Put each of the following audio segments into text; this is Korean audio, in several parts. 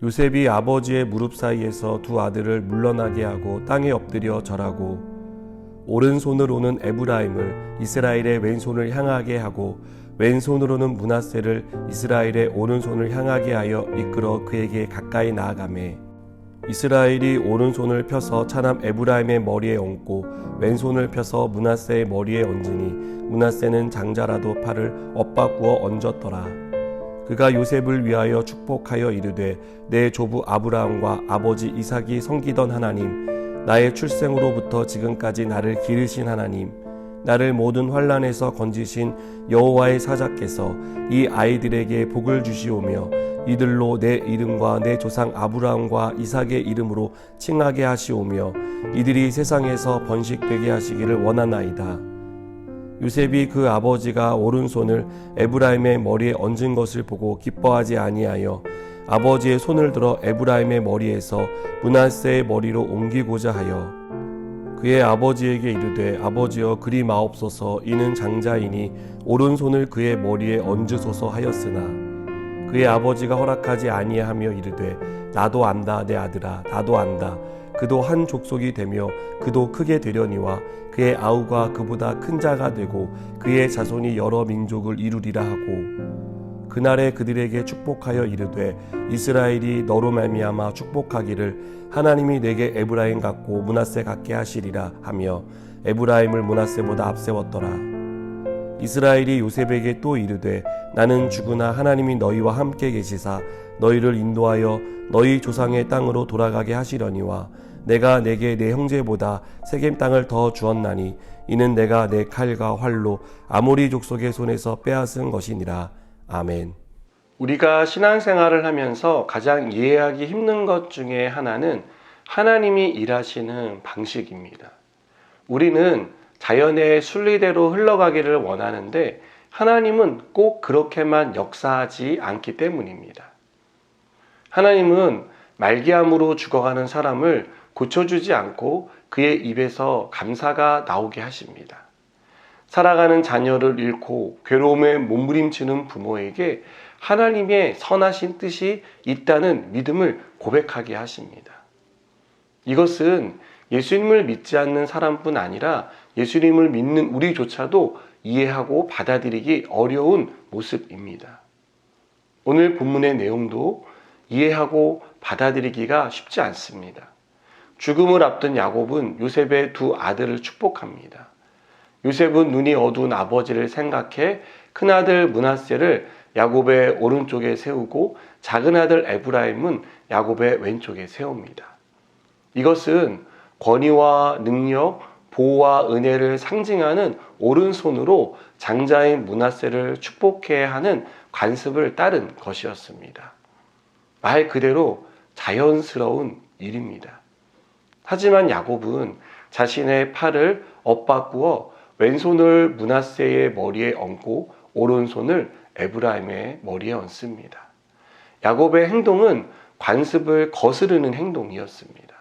요셉이 아버지의 무릎 사이에서 두 아들을 물러나게 하고 땅에 엎드려 절하고 오른손으로는 에브라임을 이스라엘의 왼손을 향하게 하고 왼손으로는 므낫세를 이스라엘의 오른손을 향하게 하여 이끌어 그에게 가까이 나아가매 이스라엘이 오른손을 펴서 차남 에브라임의 머리에 얹고 왼손을 펴서 므낫세의 머리에 얹으니 므낫세는 장자라도 팔을 엇바꾸어 얹었더라. 그가 요셉을 위하여 축복하여 이르되 내 조부 아브라함과 아버지 이삭이 섬기던 하나님, 나의 출생으로부터 지금까지 나를 기르신 하나님, 나를 모든 환난에서 건지신 여호와의 사자께서 이 아이들에게 복을 주시오며 이들로 내 이름과 내 조상 아브라함과 이삭의 이름으로 칭하게 하시오며 이들이 세상에서 번식되게 하시기를 원하나이다. 요셉이 그 아버지가 오른손을 에브라임의 머리에 얹은 것을 보고 기뻐하지 아니하여 아버지의 손을 들어 에브라임의 머리에서 므낫세의 머리로 옮기고자 하여 그의 아버지에게 이르되 아버지여 그리 마옵소서 이는 장자이니 오른손을 그의 머리에 얹으소서 하였으나 그의 아버지가 허락하지 아니하며 이르되 나도 안다 내 아들아 나도 안다 그도 한 족속이 되며 그도 크게 되려니와 그의 아우가 그보다 큰 자가 되고 그의 자손이 여러 민족을 이루리라 하고 그날에 그들에게 축복하여 이르되 이스라엘이 너로 말미암아 축복하기를 하나님이 내게 에브라임 같고 므낫세 같게 하시리라 하며 에브라임을 므낫세보다 앞세웠더라. 이스라엘이 요셉에게 또 이르되 나는 죽으나 하나님이 너희와 함께 계시사 너희를 인도하여 너희 조상의 땅으로 돌아가게 하시려니와 내가 내게 내 형제보다 세겜 땅을 더 주었나니 이는 내가 내 칼과 활로 아모리 족속의 손에서 빼앗은 것이니라. 아멘. 우리가 신앙생활을 하면서 가장 이해하기 힘든 것 중에 하나는 하나님이 일하시는 방식입니다. 우리는 자연의 순리대로 흘러가기를 원하는데 하나님은 꼭 그렇게만 역사하지 않기 때문입니다. 하나님은 말기암으로 죽어가는 사람을 고쳐주지 않고 그의 입에서 감사가 나오게 하십니다. 살아가는 자녀를 잃고 괴로움에 몸부림치는 부모에게 하나님의 선하신 뜻이 있다는 믿음을 고백하게 하십니다. 이것은 예수님을 믿지 않는 사람뿐 아니라 예수님을 믿는 우리조차도 이해하고 받아들이기 어려운 모습입니다. 오늘 본문의 내용도 이해하고 받아들이기가 쉽지 않습니다. 죽음을 앞둔 야곱은 요셉의 두 아들을 축복합니다. 요셉은 눈이 어두운 아버지를 생각해 큰아들 므낫세를 야곱의 오른쪽에 세우고 작은 아들 에브라임은 야곱의 왼쪽에 세웁니다. 이것은 권위와 능력, 보호와 은혜를 상징하는 오른손으로 장자인 므낫세를 축복해야 하는 관습을 따른 것이었습니다. 말 그대로 자연스러운 일입니다. 하지만 야곱은 자신의 팔을 엇바꾸어 왼손을 므낫세의 머리에 얹고 오른손을 에브라임의 머리에 얹습니다. 야곱의 행동은 관습을 거스르는 행동이었습니다.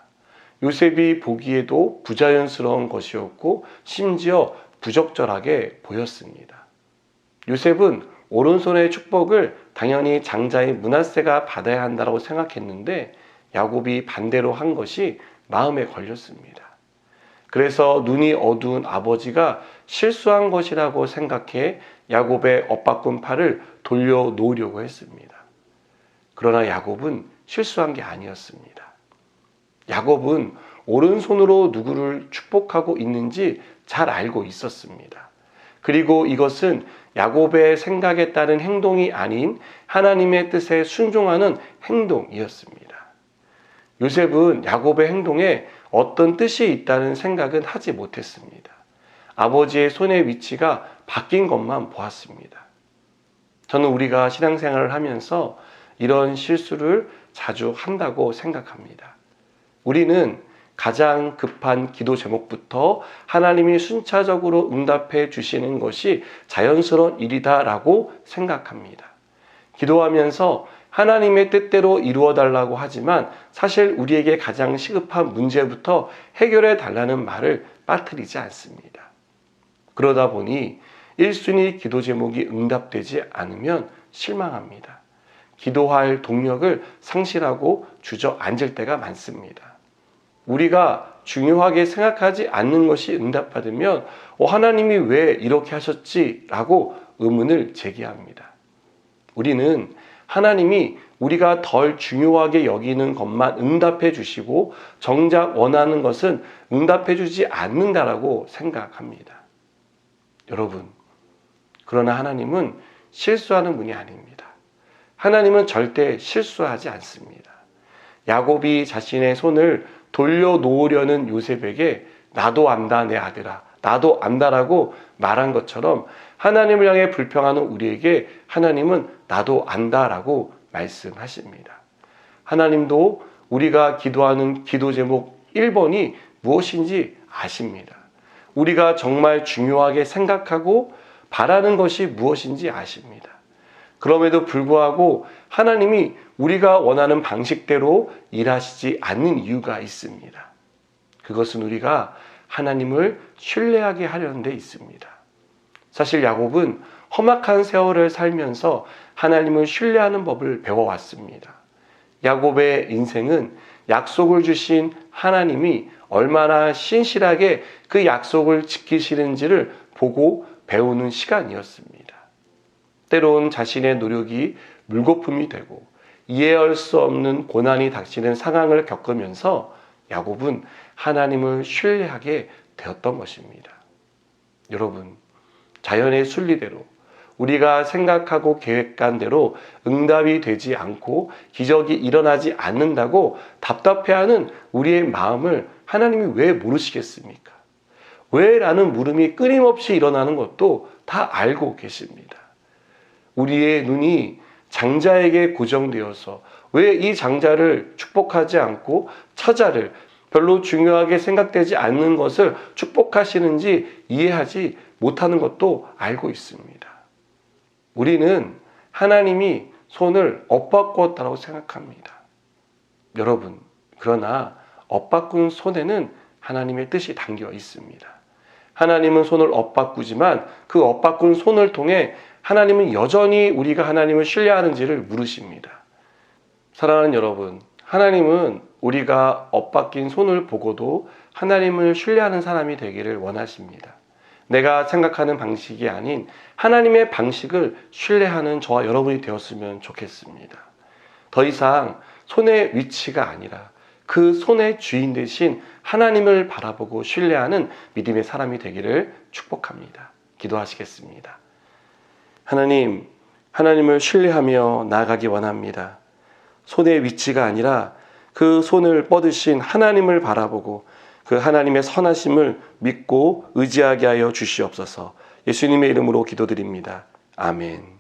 요셉이 보기에도 부자연스러운 것이었고 심지어 부적절하게 보였습니다. 요셉은 오른손의 축복을 당연히 장자인 므낫세가 받아야 한다고 생각했는데 야곱이 반대로 한 것이 마음에 걸렸습니다. 그래서 눈이 어두운 아버지가 실수한 것이라고 생각해 야곱의 엇바꾼 팔을 돌려놓으려고 했습니다. 그러나 야곱은 실수한 게 아니었습니다. 야곱은 오른손으로 누구를 축복하고 있는지 잘 알고 있었습니다. 그리고 이것은 야곱의 생각에 따른 행동이 아닌 하나님의 뜻에 순종하는 행동이었습니다. 요셉은 야곱의 행동에 어떤 뜻이 있다는 생각은 하지 못했습니다. 아버지의 손의 위치가 바뀐 것만 보았습니다. 저는 우리가 신앙생활을 하면서 이런 실수를 자주 한다고 생각합니다. 우리는 가장 급한 기도 제목부터 하나님이 순차적으로 응답해 주시는 것이 자연스러운 일이다라고 생각합니다. 기도하면서 하나님의 뜻대로 이루어 달라고 하지만 사실 우리에게 가장 시급한 문제부터 해결해 달라는 말을 빠뜨리지 않습니다. 그러다 보니 1순위 기도 제목이 응답되지 않으면 실망합니다. 기도할 동력을 상실하고 주저앉을 때가 많습니다. 우리가 중요하게 생각하지 않는 것이 응답받으면 하나님이 왜 이렇게 하셨지? 라고 의문을 제기합니다. 우리는 하나님이 우리가 덜 중요하게 여기는 것만 응답해 주시고 정작 원하는 것은 응답해 주지 않는다라고 생각합니다. 여러분, 그러나 하나님은 실수하는 분이 아닙니다. 하나님은 절대 실수하지 않습니다. 야곱이 자신의 손을 돌려놓으려는 요셉에게 나도 안다 내 아들아, 나도 안다라고 말한 것처럼 하나님을 향해 불평하는 우리에게 하나님은 나도 안다라고 말씀하십니다. 하나님도 우리가 기도하는 기도 제목 1번이 무엇인지 아십니다. 우리가 정말 중요하게 생각하고 바라는 것이 무엇인지 아십니다. 그럼에도 불구하고 하나님이 우리가 원하는 방식대로 일하시지 않는 이유가 있습니다. 그것은 우리가 하나님을 신뢰하게 하려는 데 있습니다. 사실 야곱은 험악한 세월을 살면서 하나님을 신뢰하는 법을 배워왔습니다. 야곱의 인생은 약속을 주신 하나님이 얼마나 신실하게 그 약속을 지키시는지를 보고 배우는 시간이었습니다. 때론 자신의 노력이 물거품이 되고 이해할 수 없는 고난이 닥치는 상황을 겪으면서 야곱은 하나님을 신뢰하게 되었던 것입니다. 여러분, 자연의 순리대로 우리가 생각하고 계획한 대로 응답이 되지 않고 기적이 일어나지 않는다고 답답해하는 우리의 마음을 하나님이 왜 모르시겠습니까? 왜? 라는 물음이 끊임없이 일어나는 것도 다 알고 계십니다. 우리의 눈이 장자에게 고정되어서 왜 이 장자를 축복하지 않고 처자를 별로 중요하게 생각되지 않는 것을 축복하시는지 이해하지 못하는 것도 알고 있습니다. 우리는 하나님이 손을 엇바꾸었다고 생각합니다. 여러분, 그러나 엇바꾼 손에는 하나님의 뜻이 담겨 있습니다. 하나님은 손을 엇바꾸지만 그 엇바꾼 손을 통해 하나님은 여전히 우리가 하나님을 신뢰하는지를 물으십니다. 사랑하는 여러분, 하나님은 우리가 엇바뀐 손을 보고도 하나님을 신뢰하는 사람이 되기를 원하십니다. 내가 생각하는 방식이 아닌 하나님의 방식을 신뢰하는 저와 여러분이 되었으면 좋겠습니다. 더 이상 손의 위치가 아니라 그 손의 주인 되신 하나님을 바라보고 신뢰하는 믿음의 사람이 되기를 축복합니다. 기도하시겠습니다. 하나님, 하나님을 신뢰하며 나아가기 원합니다. 손의 위치가 아니라 그 손을 뻗으신 하나님을 바라보고 그 하나님의 선하심을 믿고 의지하게 하여 주시옵소서. 예수님의 이름으로 기도드립니다. 아멘.